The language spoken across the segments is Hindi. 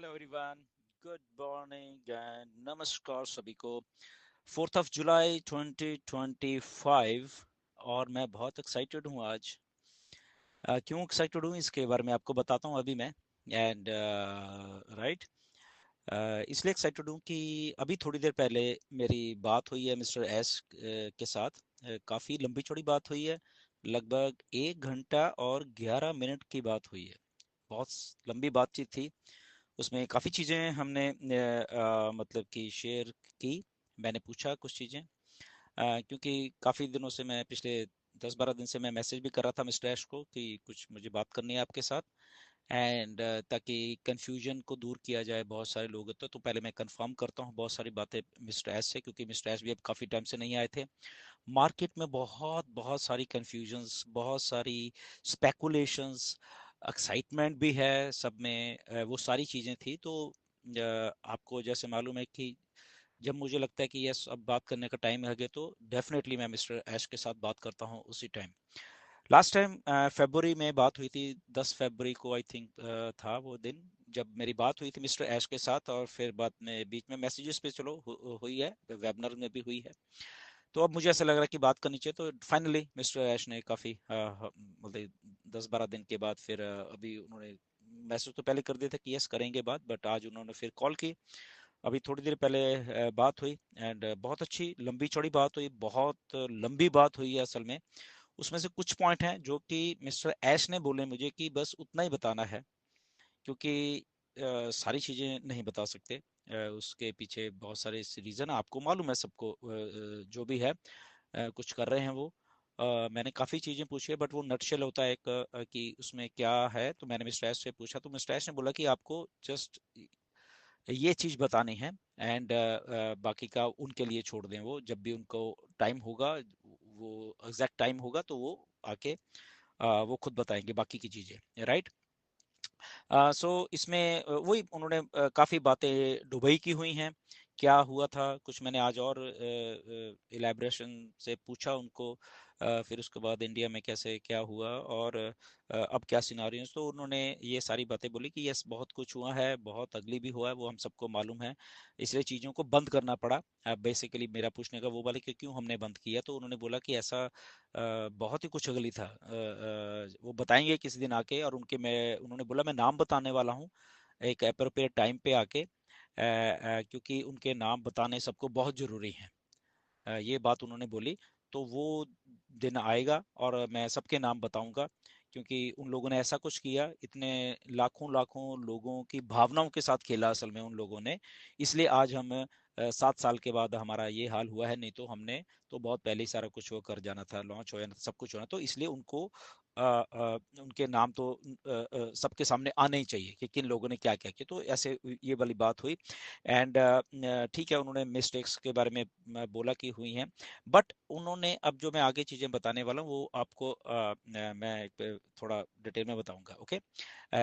Hello everyone, good morning and नमस्कार सभी को। 4 जुलाई 2025 और मैं बहुत एक्साइटेड हूँ आज। क्यों एक्साइटेड हूँ इसके बारे में आपको बताता हूँ अभी मैं। एंड राइट, इसलिए एक्साइटेड हूँ कि अभी थोड़ी देर पहले मेरी बात हुई है मिस्टर एस के साथ। काफ़ी लंबी चौड़ी बात हुई है, लगभग 1 घंटा और 11 मिनट की बात हुई है। बहुत लंबी बातचीत थी। उसमें काफ़ी चीज़ें हमने मतलब कि शेयर की। मैंने पूछा कुछ चीज़ें, क्योंकि काफ़ी दिनों से मैं पिछले 10-12 दिन से मैं मैसेज भी कर रहा था मिस्टर ऐश को कि कुछ मुझे बात करनी है आपके साथ। एंड ताकि कंफ्यूजन को दूर किया जाए। बहुत सारे लोग होते हैं, तो पहले मैं कंफर्म करता हूँ बहुत सारी बातें मिस्टर ऐश से, क्योंकि मिस्टर ऐश भी अब काफ़ी टाइम से नहीं आए थे। मार्केट में बहुत बहुत सारी कंफ्यूजन्स, बहुत सारी स्पेकुलेशंस, एक्साइटमेंट भी है सब में। वो सारी चीज़ें थी। तो आपको जैसे मालूम है कि जब मुझे लगता है कि यस अब बात करने का टाइम है तो डेफिनेटली मैं मिस्टर ऐश के साथ बात करता हूँ उसी टाइम। लास्ट टाइम फरवरी में बात हुई थी, 10 फरवरी को आई थिंक था वो दिन जब मेरी बात हुई थी मिस्टर ऐश के साथ। और फिर बाद में बीच में मैसेजेस पे चलो हुई है, वेबिनार में भी हुई है। तो अब मुझे ऐसा लग रहा है कि बात करनी चाहिए। तो फाइनली मिस्टर ऐश ने काफ़ी मतलब 10-12 दिन के बाद फिर अभी उन्होंने मैसेज तो पहले कर दिया था कि यस करेंगे बात, बट आज उन्होंने फिर कॉल की। अभी थोड़ी देर पहले बात हुई। एंड बहुत अच्छी लंबी चौड़ी बात हुई, बहुत लंबी बात हुई है असल में। उसमें से कुछ पॉइंट हैं जो कि मिस्टर ऐश ने बोले मुझे कि बस उतना ही बताना है, क्योंकि सारी चीज़ें नहीं बता सकते। उसके पीछे बहुत सारे रीज़न आपको मालूम है सबको। जो भी है कुछ कर रहे हैं वो। मैंने काफ़ी चीज़ें पूछी है, बट वो नटशेल होता है एक कि उसमें क्या है। तो मैंने मिस्टर ऐश से पूछा, तो मिस्टर ऐश ने बोला कि आपको जस्ट ये चीज़ बतानी है। एंड बाकी का उनके लिए छोड़ दें, वो जब भी उनको टाइम होगा, वो एग्जैक्ट टाइम होगा तो वो आके वो खुद बताएंगे बाकी की चीज़ें, राइट। सो इसमें वही उन्होंने काफ़ी बातें दुबई की हुई हैं। क्या हुआ था कुछ मैंने आज और इलेबरेशन से पूछा उनको। फिर उसके बाद इंडिया में कैसे क्या हुआ और अब क्या सिनारियोस। तो उन्होंने ये सारी बातें बोली कि यस बहुत कुछ हुआ है, बहुत अगली भी हुआ है, वो हम सबको मालूम है। इसलिए चीज़ों को बंद करना पड़ा। बेसिकली मेरा पूछने का वो वाला कि क्यों हमने बंद किया, तो उन्होंने बोला कि ऐसा बहुत ही कुछ अगली था। वो बताएंगे किसी दिन आके। और उन्होंने बोला मैं नाम बताने वाला हूँ एक अप्रोप्रिएट टाइम पे आके, क्योंकि उनके नाम बताने सबको बहुत ज़रूरी है। ये बात उन्होंने बोली। तो वो दिन आएगा और मैं सबके नाम बताऊंगा, क्योंकि उन लोगों ने ऐसा कुछ किया, इतने लाखों लाखों लोगों की भावनाओं के साथ खेला असल में उन लोगों ने। इसलिए आज हम 7 साल के बाद हमारा ये हाल हुआ है। नहीं तो हमने तो बहुत पहले ही सारा कुछ वो कर जाना था, लॉन्च हो जाना था, सब कुछ होना। तो इसलिए उनको उनके नाम तो सबके सामने आने ही चाहिए कि किन लोगों ने क्या क्या किया। तो ऐसे ये वाली बात हुई। एंड ठीक है, उन्होंने मिस्टेक्स के बारे में बोला कि हुई हैं। बट उन्होंने अब जो मैं आगे चीज़ें बताने वाला हूँ वो आपको मैं थोड़ा डिटेल में बताऊंगा, ओके।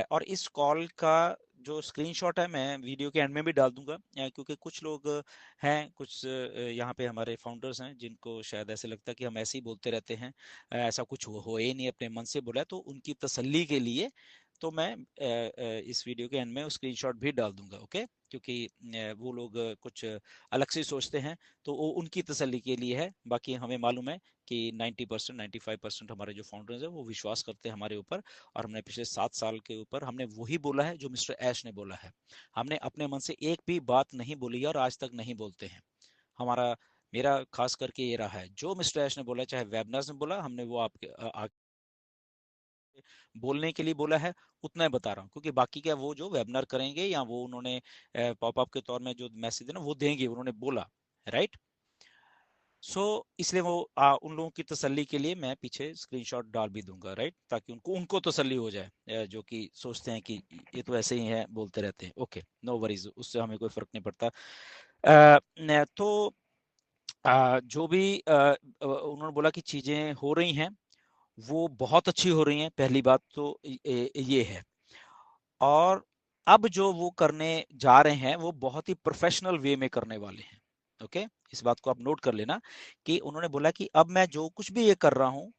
और इस कॉल का जो स्क्रीनशॉट है मैं वीडियो के एंड में भी डाल दूंगा, क्योंकि कुछ लोग हैं, कुछ यहाँ पे हमारे फाउंडर्स हैं जिनको शायद ऐसे लगता है कि हम ऐसे ही बोलते रहते हैं, ऐसा कुछ हो ही नहीं, अपने मन से बोला है। तो उनकी तसल्ली के लिए तो मैं इस वीडियो के एंड में स्क्रीनशॉट भी डाल दूंगा, ओके। क्योंकि वो लोग कुछ अलग से सोचते हैं, तो वो उनकी तसल्ली के लिए है। बाकी हमें मालूम है कि 90% 95% हमारे जो फाउंडर्स हैं वो विश्वास करते हैं हमारे ऊपर। और हमने पिछले 7 साल के ऊपर हमने वही बोला है जो मिस्टर ऐश ने बोला है। हमने अपने मन से एक भी बात नहीं बोली है और आज तक नहीं बोलते हैं। हमारा मेरा खास करके ये रहा है, जो मिस्टर ऐश ने बोला, चाहे वेबनार्स में बोला, हमने वो आपके बोलने के लिए बोला है, उतना ही बता रहा हूँ। क्योंकि बाकी क्या वो जो वेबिनार करेंगे या वो उन्होंने पॉपअप के तौर में जो मैसेज देना वो देंगे, उन्होंने बोला, राइट। सो इसलिए वो उन लोगों की तसल्ली के लिए मैं पीछे स्क्रीनशॉट डाल भी दूंगा, राइट, ताकि उनको उनको तसल्ली हो जाए, जो कि सोचते हैं कि ये तो ऐसे ही है, बोलते रहते हैं। ओके, नो वरीज, उससे हमें कोई फर्क नहीं पड़ता। तो जो भी उन्होंने बोला कि चीजें हो रही हैं, वो बहुत अच्छी हो रही हैं, पहली बात तो ये है। और अब जो वो करने जा रहे हैं वो बहुत ही प्रोफेशनल वे में करने वाले हैं, ओके। इस बात को आप नोट कर लेना कि उन्होंने बोला कि अब मैं जो कुछ भी ये कर रहा हूं,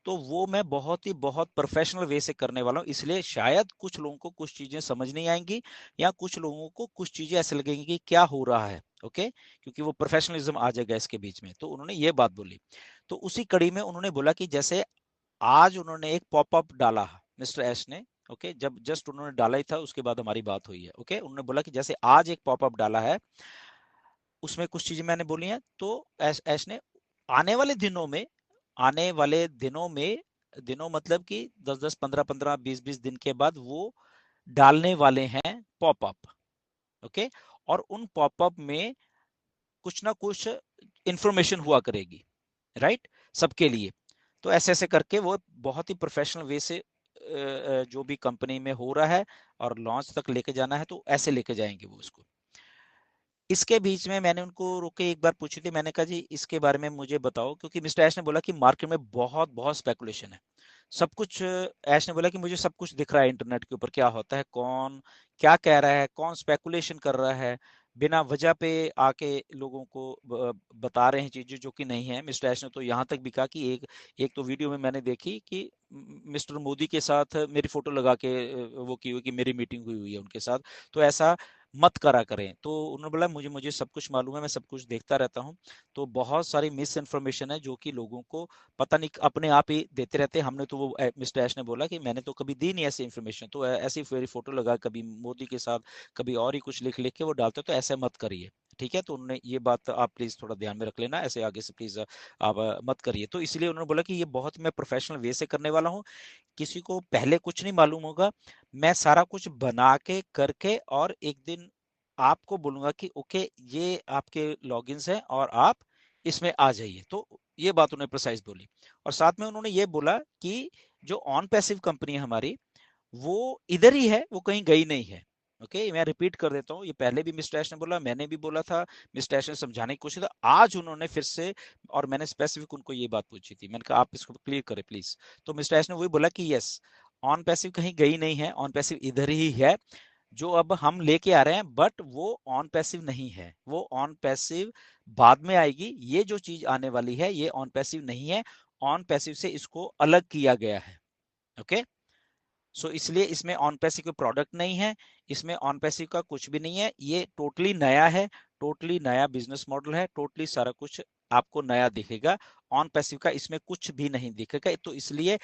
तो वो मैं बहुत प्रोफेशनल वे से करने वाला हूँ, इसलिए शायद कुछ लोगों को कुछ चीजें समझ नहीं आएंगी या कुछ लोगों को कुछ चीजें ऐसे लगेंगी कि क्या हो रहा है। ओके, क्योंकि वो प्रोफेशनलिज्म आ जाएगा इसके बीच में। तो उन्होंने ये बात बोली। तो उसी कड़ी में उन्होंने बोला कि जैसे आज उन्होंने एक पॉपअप डाला मिस्टर एश ने। ओके, जब जस्ट उन्होंने डाला ही था उसके बाद हमारी बात हुई है। ओके, उन्होंने बोला कि जैसे आज एक पॉपअप डाला है, उसमें कुछ चीजें मैंने बोली हैं। तो ऐश ने आने वाले दिनों में, आने वाले दिनों में, दिनों मतलब कि 10-10, 15-15, 20-20 दिन के बाद वो डालने वाले हैं पॉपअप। ओके, और उन पॉपअप में कुछ ना कुछ इंफॉर्मेशन हुआ करेगी, राइट, सबके लिए। तो ऐसे ऐसे करके वो बहुत ही प्रोफेशनल वे से जो भी कंपनी में हो रहा है और लॉन्च तक लेके जाना है, तो ऐसे लेके जाएंगे वो उसको। इसके बीच में मैंने उनको रोक के एक बार पूछी थी, मैंने कहा जी इसके बारे में मुझे बताओ, क्योंकि मिस्टर ऐश ने बोला कि मार्केट में बहुत बहुत स्पेकुलेशन है, सब कुछ। ऐश ने बोला कि मुझे सब कुछ दिख रहा है इंटरनेट के ऊपर, क्या होता है, कौन क्या कह रहा है, कौन स्पेकुलेशन कर रहा है, बिना वजह पे आके लोगों को बता रहे हैं चीजें जो कि नहीं है। मिस्टर ऐश ने तो यहाँ तक भी कहा कि एक एक तो वीडियो में मैंने देखी कि मिस्टर मोदी के साथ मेरी फोटो लगा के वो की हुई कि मेरी मीटिंग हुई हुई है उनके साथ। तो ऐसा मत करा करें। तो उन्होंने बोला मुझे मुझे सब कुछ मालूम है, मैं सब कुछ देखता रहता हूँ। तो बहुत सारी मिस इन्फॉर्मेशन है जो कि लोगों को पता नहीं अपने आप ही देते रहते हैं। हमने तो वो मिस्टर ऐश ने बोला कि मैंने तो कभी दी नहीं ऐसी इन्फॉर्मेशन, तो ऐसी मेरी फोटो लगा कभी मोदी के साथ, कभी और ही कुछ लिख लिख के वो डालते, तो ऐसे मत करिए। ठीक है, तो उन्होंने ये बात आप प्लीज थोड़ा ध्यान में रख लेना, ऐसे आगे से प्लीज आप मत करिए। तो इसलिए उन्होंने बोला कि ये बहुत मैं प्रोफेशनल वे से करने वाला हूँ, किसी को पहले कुछ नहीं मालूम होगा, मैं सारा कुछ बना के करके और एक दिन आपको बोलूंगा कि ओके ये आपके लॉगिन्स हैं और आप इसमें आ जाइए। तो ये बात उन्होंने प्रिसाइज बोली। और साथ में उन्होंने ये बोला कि जो ऑन पैसिव कंपनी है हमारी, वो इधर ही है, वो कहीं गई नहीं है। ओके, मैं रिपीट कर देता हूँ, ये पहले भी मिस्टर ऐश ने बोला, मैंने भी बोला था, मिस्टर ऐश ने समझाने की कोशिश, था आज उन्होंने फिर से, और मैंने स्पेसिफिक उनको ये बात पूछी थी, मैंने कहा आप इसको क्लियर करें प्लीज। तो मिस्टर ऐश ने वही बोला कि यस, ऑन पैसिव कहीं गई नहीं है, ऑन पैसिव इधर ही है, जो अब हम लेके आ रहे हैं, बट वो ऑन पैसिव नहीं है, वो ऑन पैसिव बाद में आएगी। ये जो चीज आने वाली है ये ऑन पैसिव नहीं है, ऑन पैसिव से इसको अलग किया गया है। ओके, सो इसलिए इसमें ऑन पैसिव कोई प्रोडक्ट नहीं है, इसमें ऑन पैसिव का कुछ भी नहीं है, ये टोटली नया है, टोटली नया बिजनेस मॉडल है, टोटली सारा कुछ आपको नया दिखेगा। ऑन पैसिव का इसमें कुछ भी नहीं दिखेगा। तो इसलिए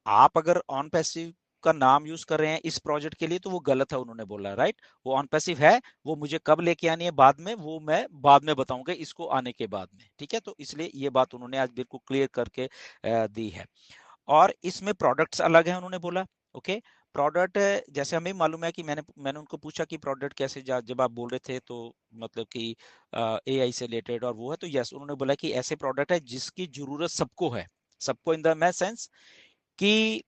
आप अगर ऑन पैसिव का नाम यूज कर रहे हैं इस प्रोजेक्ट के लिए तो वो गलत है, उन्होंने बोला, राइट। वो ऑन पैसिव है, वो मुझे कब लेके आनी है बाद में, वो मैं बाद में बताऊंगा इसको आने के बाद में। ठीक है, तो इसलिए ये बात उन्होंने आज बिल्कुल क्लियर करके दी है। और इसमें प्रोडक्ट्स अलग हैं, उन्होंने बोला। ओके, प्रोडक्ट जैसे हमें मालूम है कि मैंने मैंने उनको पूछा कि प्रोडक्ट कैसे, जब आप बोल रहे थे तो मतलब कि एआई से रिलेटेड और वो है, तो यस, उन्होंने बोला कि ऐसे प्रोडक्ट है जिसकी जरूरत सबको है, सबको इन द मैं सेंस कि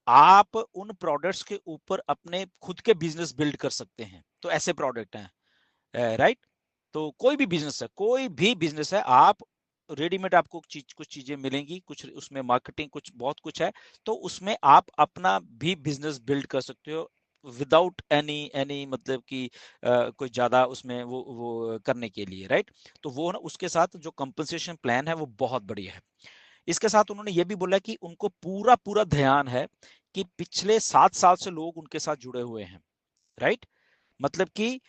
आप उन प्रोडक्ट्स के ऊपर अपने खुद के बिजनेस बिल्ड कर सकते हैं। तो ऐसे प्रोडक्ट हैं, राइट। तो कोई भी बिजनेस है, कोई भी बिजनेस है, आप रेडीमेड आपको कुछ चीजें मिलेंगी, कुछ उसमें मार्केटिंग, कुछ बहुत कुछ है, तो उसमें आप अपना भी बिजनेस बिल्ड कर सकते हो विदाउट एनी एनी मतलब कि कोई ज्यादा उसमें वो करने के लिए, राइट। तो वो ना उसके साथ जो कंपनसेशन प्लान है वो बहुत बढ़िया है। इसके साथ उन्होंने ये भी बोला कि उनको पूरा पूरा ध्यान है कि पिछले 7 साल से लोग उनके साथ जुड़े हुए हैं, राइट। मतलब कि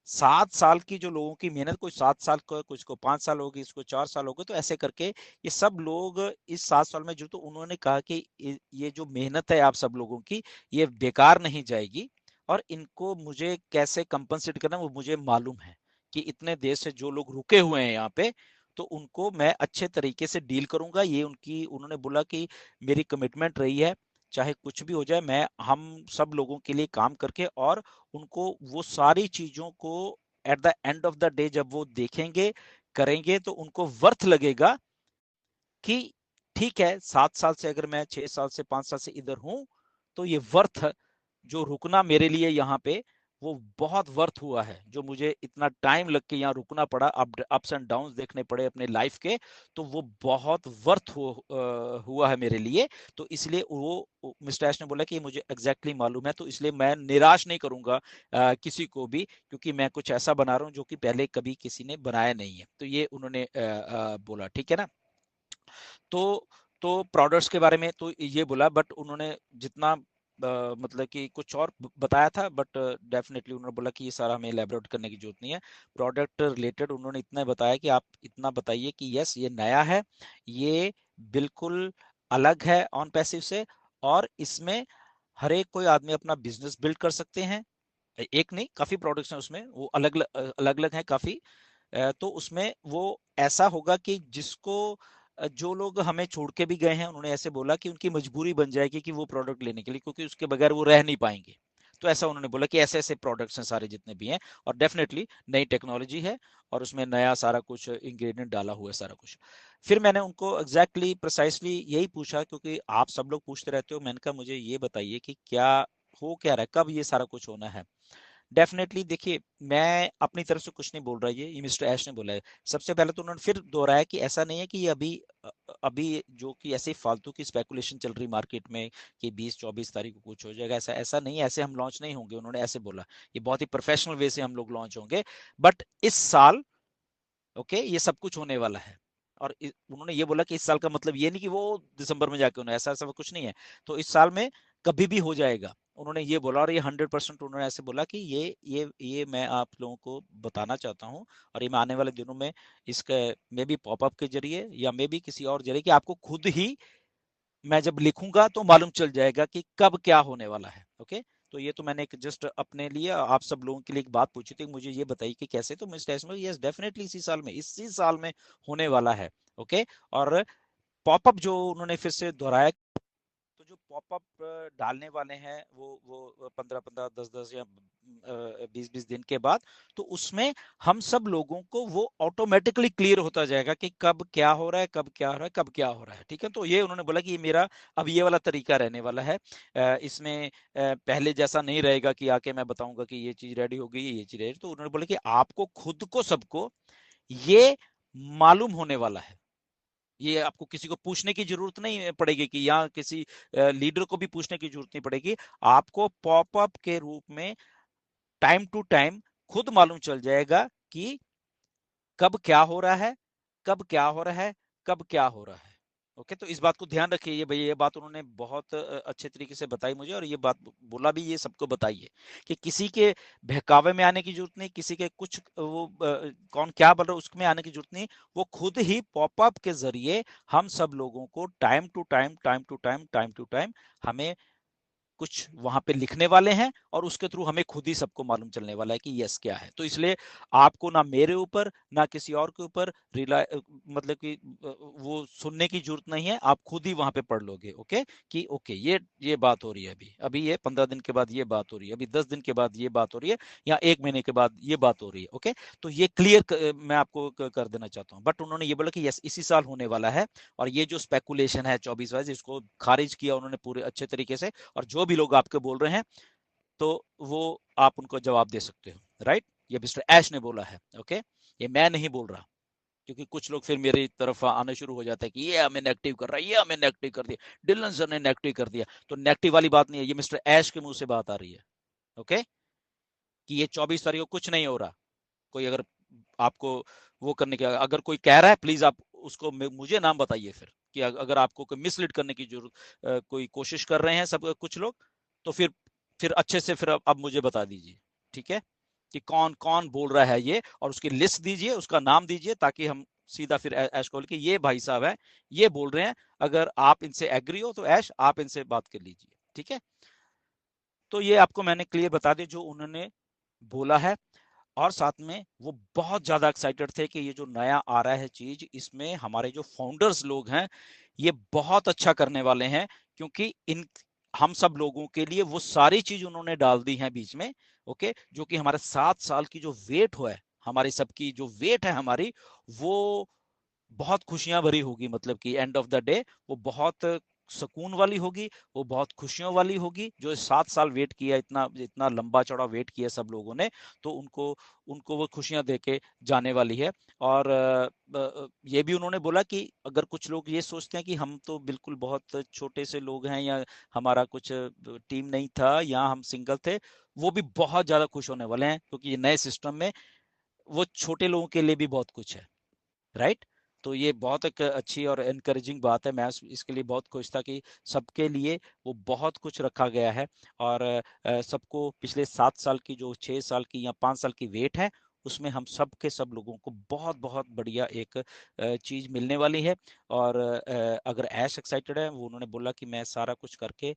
7 साल की जो लोगों की मेहनत, कोई 7 साल को, कुछ को 5 साल होगी, इसको 4 साल हो गए, तो ऐसे करके ये सब लोग इस 7 साल में जुड़े। तो उन्होंने कहा कि ये जो मेहनत है आप सब लोगों की, ये बेकार नहीं जाएगी, और इनको मुझे कैसे कंपनसेट करना वो मुझे मालूम है कि इतने देश से जो लोग रुके हुए हैं यहाँ पे, तो उनको मैं अच्छे तरीके से डील करूंगा। ये उनकी, उन्होंने बोला कि मेरी कमिटमेंट रही है, चाहे कुछ भी हो जाए, मैं हम सब लोगों के लिए काम करके, और उनको वो सारी चीजों को at the end of the day जब वो देखेंगे, करेंगे, तो उनको वर्थ लगेगा कि ठीक है, 7 साल से अगर मैं 6 साल से 5 साल से इधर हूं, तो ये वर्थ, जो रुकना मेरे लिए यहाँ पे, वो बहुत वर्थ हुआ है, जो मुझे इतना टाइम लग के यहाँ रुकना पड़ा, अप्स एंड डाउन्स देखने पड़े अपने लाइफ के, तो वो बहुत वर्थ हुआ है मेरे लिए। तो इसलिए वो मिस्टर ऐश ने बोला कि मुझे एग्जैक्टली मालूम है, तो इसलिए मैं निराश नहीं करूंगा किसी को भी, क्योंकि मैं कुछ ऐसा बना रहा हूँ जो कि पहले कभी किसी ने बनाया नहीं है। तो ये उन्होंने बोला, ठीक है ना। तो तो प्रोडक्ट्स के बारे में तो ये बोला, बट उन्होंने जितना मतलब कि कुछ और बताया था, बट डेफिनेटली उन्होंने बोला कि ये सारा हमें एलैबोरेट करने की जरूरत नहीं है। प्रोडक्ट रिलेटेड उन्होंने इतना बताया कि आप इतना बताइए कि यस ये नया है, ये बिल्कुल अलग है ऑन पैसिव से, और इसमें हर एक कोई आदमी अपना बिजनेस बिल्ड कर सकते हैं। एक नहीं, काफी प्रोडक्ट्स हैं उसमें, वो अलग अलग अलग हैं काफी। तो उसमें वो ऐसा होगा कि जिसको जो लोग हमें छोड़ के भी गए हैं, उन्होंने ऐसे बोला कि उनकी मजबूरी बन जाएगी कि वो प्रोडक्ट लेने के लिए, क्योंकि उसके बगैर वो रह नहीं पाएंगे। तो ऐसा उन्होंने बोला कि ऐसे ऐसे प्रोडक्ट्स हैं सारे जितने भी हैं, और डेफिनेटली नई टेक्नोलॉजी है, और उसमें नया सारा कुछ इंग्रेडिएंट डाला हुआ है सारा कुछ। फिर मैंने उनको एग्जैक्टली प्रिसाइसली यही पूछा, क्योंकि आप सब लोग पूछते रहते हो, मैंने कहा मुझे ये बताइए कि क्या हो क्या रहा है, कब ये सारा कुछ होना है। डेफिनेटली देखिए, मैं अपनी तरफ से कुछ नहीं बोल रहा, ये मिस्टर ऐश ने बोला है। सबसे पहले तो उन्होंने फिर दोहराया कि ऐसा नहीं है कि ये अभी जो कि ऐसे फालतू की स्पेकुलेशन चल रही मार्केट में कि 20-24 तारीख को कुछ हो जाएगा, ऐसा ऐसा नहीं है, ऐसे हम लॉन्च नहीं होंगे, उन्होंने ऐसे बोला। ये बहुत ही प्रोफेशनल वे से हम लोग लॉन्च होंगे, बट इस साल ओके ये सब कुछ होने वाला है। और उन्होंने ये बोला कि इस साल का मतलब ये नहीं कि वो दिसंबर में जाके, उन्हें ऐसा ऐसा कुछ नहीं है, तो इस साल में कभी भी हो जाएगा, उन्होंने ये बोला। और ये 100% उन्होंने ऐसे बोला कि ये मैं आप लोगों को बताना चाहता हूँ, और ये मैं आने वाले दिनों में इसके मे बी पॉपअप के जरिए या मे बी किसी और जरिए, कि आपको खुद ही मैं जब लिखूंगा तो मालूम चल जाएगा कि कब क्या होने वाला है। ओके, तो ये तो मैंने एक जस्ट अपने लिए, आप सब लोगों के लिए एक बात पूछी थी, मुझे ये बताइए कि कैसे। तो मिस टेस्ट में यस डेफिनेटली इसी साल में होने वाला है। ओके, और पॉपअप जो उन्होंने फिर से दोहराया, तो जो पॉपअप डालने वाले हैं वो 15-15, 10-10 या 20-20 दिन के बाद, तो उसमें हम सब लोगों को वो ऑटोमेटिकली क्लियर होता जाएगा कि कब क्या हो रहा है, कब क्या हो रहा है, कब क्या हो रहा है। ठीक है, तो ये उन्होंने बोला कि ये मेरा अब ये वाला तरीका रहने वाला है। इसमें पहले जैसा नहीं रहेगा कि आके मैं बताऊंगा कि ये चीज रेडी हो गई, ये चीज रेडी। तो उन्होंने बोला कि आपको खुद को सबको ये मालूम होने वाला है, ये आपको किसी को पूछने की जरूरत नहीं पड़ेगी, कि यहाँ किसी लीडर को भी पूछने की जरूरत नहीं पड़ेगी। आपको पॉपअप के रूप में टाइम टू टाइम खुद मालूम चल जाएगा कि कब क्या हो रहा है, कब क्या हो रहा है, कब क्या हो रहा है। ओके, तो इस बात को ध्यान रखिए, ये भैया ये बात उन्होंने बहुत अच्छे तरीके से बताई मुझे, और ये बात बोला भी, ये सबको बताइए कि किसी के बहकावे में आने की जरूरत नहीं, किसी के कुछ वो कौन क्या बोल रहा है उसमें आने की जरूरत नहीं। वो खुद ही पॉपअप के जरिए हम सब लोगों को time to time time to time time to time हमें कुछ वहां पे लिखने वाले हैं, और उसके थ्रू हमें खुद ही सबको मालूम चलने वाला है कि यस क्या है। तो इसलिए आपको ना मेरे ऊपर ना किसी और के ऊपर मतलब कि वो सुनने की जरूरत नहीं है, आप खुद ही वहां पे पढ़ लोगे। ओके, कि ओके ये बात हो रही है, अभी अभी ये 15 दिन के बाद ये बात हो रही है, अभी 10 दिन के बाद ये बात हो रही है, या 1 महीने के बाद ये बात हो रही है। ओके, तो ये क्लियर मैं आपको कर देना चाहता हूँ। बट उन्होंने ये बोला कि यस इसी साल होने वाला है, और ये जो स्पेकुलेशन है 24 इसको खारिज किया उन्होंने पूरे अच्छे तरीके से। और जो भी लोग आपके बोल रहे हैं, तो वो आप उनको जवाब दे सकते हो, राइट। ये मिस्टर ऐश ने बोला है। ओके, ये मैं नहीं बोल रहा, क्योंकि कुछ लोग फिर मेरी तरफ आने शुरू हो जाते हैं कि ये हमें नेगेटिव कर रहा है, ये हमें नेगेटिव कर दिया, डिलन सर ने नेगेटिव कर दिया। तो नेगेटिव वाली बात नहीं है, ये मिस्टर ऐश के मुंह से बात आ रही है। ओके, कि ये 24 तारीख को कुछ नहीं हो रहा। कोई अगर आपको वो करने के, अगर कोई कह रहा है, प्लीज आप उसको मुझे नाम बताइए फिर, कि अगर आपको कोई मिसलीड करने की जरूरत कोई कोशिश कर रहे हैं सब कुछ लोग, तो फिर अच्छे से फिर अब मुझे बता दीजिए। ठीक है, कि कौन कौन बोल रहा है ये, और उसकी लिस्ट दीजिए, उसका नाम दीजिए, ताकि हम सीधा फिर ऐश को, कि ये भाई साहब है, ये बोल रहे हैं, अगर आप इनसे एग्री हो तो ऐश आप इनसे बात कर लीजिए। ठीक है, तो ये आपको मैंने क्लियर बता दिया जो उन्होंने बोला है। और साथ में वो बहुत ज्यादा एक्साइटेड थे कि ये जो नया आ रहा है चीज, इसमें हमारे जो फाउंडर्स लोग हैं ये बहुत अच्छा करने वाले हैं, क्योंकि इन हम सब लोगों के लिए वो सारी चीज उन्होंने डाल दी है बीच में। ओके, जो कि हमारे 7 साल की जो वेट हुआ है, हमारी सबकी जो वेट है हमारी, वो बहुत खुशियां भरी होगी, मतलब कि एंड ऑफ द डे वो बहुत सुकून वाली होगी, वो बहुत खुशियों वाली होगी। जो 7 साल वेट किया, इतना इतना लंबा चौड़ा वेट किया सब लोगों ने, तो उनको उनको वो खुशियां देके जाने वाली है। और ये भी उन्होंने बोला कि अगर कुछ लोग ये सोचते हैं कि हम तो बिल्कुल बहुत छोटे से लोग हैं, या हमारा कुछ टीम नहीं था, या हम सिंगल थे, वो भी बहुत ज्यादा खुश होने वाले हैं, क्योंकि ये नए सिस्टम में वो छोटे लोगों के लिए भी बहुत कुछ है, राइट। तो ये बहुत एक अच्छी और एनकरेजिंग बात है। मैं इसके लिए बहुत खुश था कि सबके लिए वो बहुत कुछ रखा गया है। और सबको पिछले 7 साल की, जो 6 साल की या 5 साल की वेट है, उसमें हम सब के सब लोगों को बहुत बहुत बढ़िया एक चीज मिलने वाली है। और अगर ऐश एक्साइटेड है, वो उन्होंने बोला कि मैं सारा कुछ करके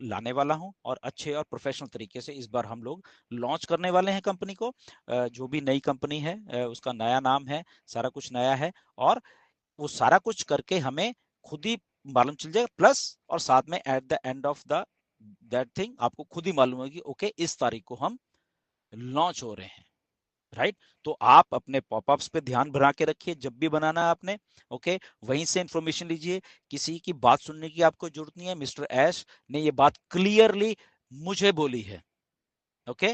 लाने वाला हूं और अच्छे और प्रोफेशनल तरीके से इस बार हम लोग लॉन्च करने वाले हैं कंपनी को। जो भी नई कंपनी है, उसका नया नाम है, सारा कुछ नया है। और वो सारा कुछ करके हमें खुद ही मालूम चल जाएगा, प्लस और साथ में at the end of the that thing आपको खुद ही मालूम होगी, ओके इस तारीख को हम लॉन्च हो रहे हैं, राइट। तो आप अपने पॉपअप्स पे ध्यान बना के रखिए जब भी बनाना है आपने, ओके। वहीं से इंफॉर्मेशन लीजिए, किसी की बात सुनने की आपको जरूरत नहीं है। मिस्टर ऐश ने ये बात क्लियरली मुझे बोली है, ओके।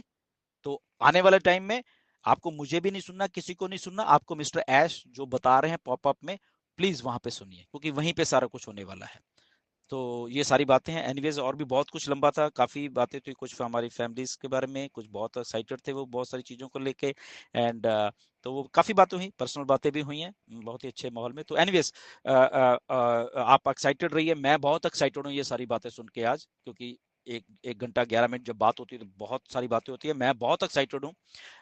तो आने वाले टाइम में आपको मुझे भी नहीं सुनना, किसी को नहीं सुनना, आपको मिस्टर ऐश जो बता रहे हैं पॉपअप में, प्लीज वहां पे सुनिए, क्योंकि वहीं पे सारा कुछ होने वाला है। तो ये सारी बातें हैं। एनीवेज और भी बहुत कुछ लंबा था, काफी बातें थी, कुछ हमारी फैमिलीज के बारे में, कुछ बहुत एक्साइटेड थे वो बहुत सारी चीजों को लेके। एंड तो वो काफी बातें हुई, पर्सनल बातें भी हुई हैं बहुत ही अच्छे माहौल में। तो एनीवेज आप एक्साइटेड रहिए, मैं बहुत एक्साइटेड हूँ ये सारी बातें सुन के आज, क्योंकि एक 1 घंटा 11 मिनट जब बात होती है तो बहुत सारी बातें होती है। मैं बहुत एक्साइटेड हूँ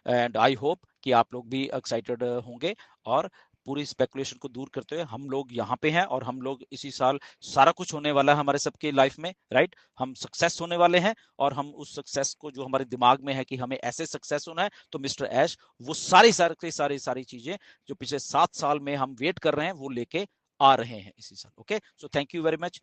एंड आई होप कि आप लोग भी एक्साइटेड होंगे। और पूरी स्पेकुलेशन को दूर करते हुए हम लोग यहाँ पे हैं, और हम लोग इसी साल सारा कुछ होने वाला है हमारे सबके लाइफ में, राइट। हम सक्सेस होने वाले हैं, और हम उस सक्सेस को जो हमारे दिमाग में है कि हमें ऐसे सक्सेस होना है, तो मिस्टर ऐश वो सारी चीजें जो पिछले 7 साल में हम वेट कर रहे हैं वो लेके आ रहे हैं इसी साल, okay. So thank you very much.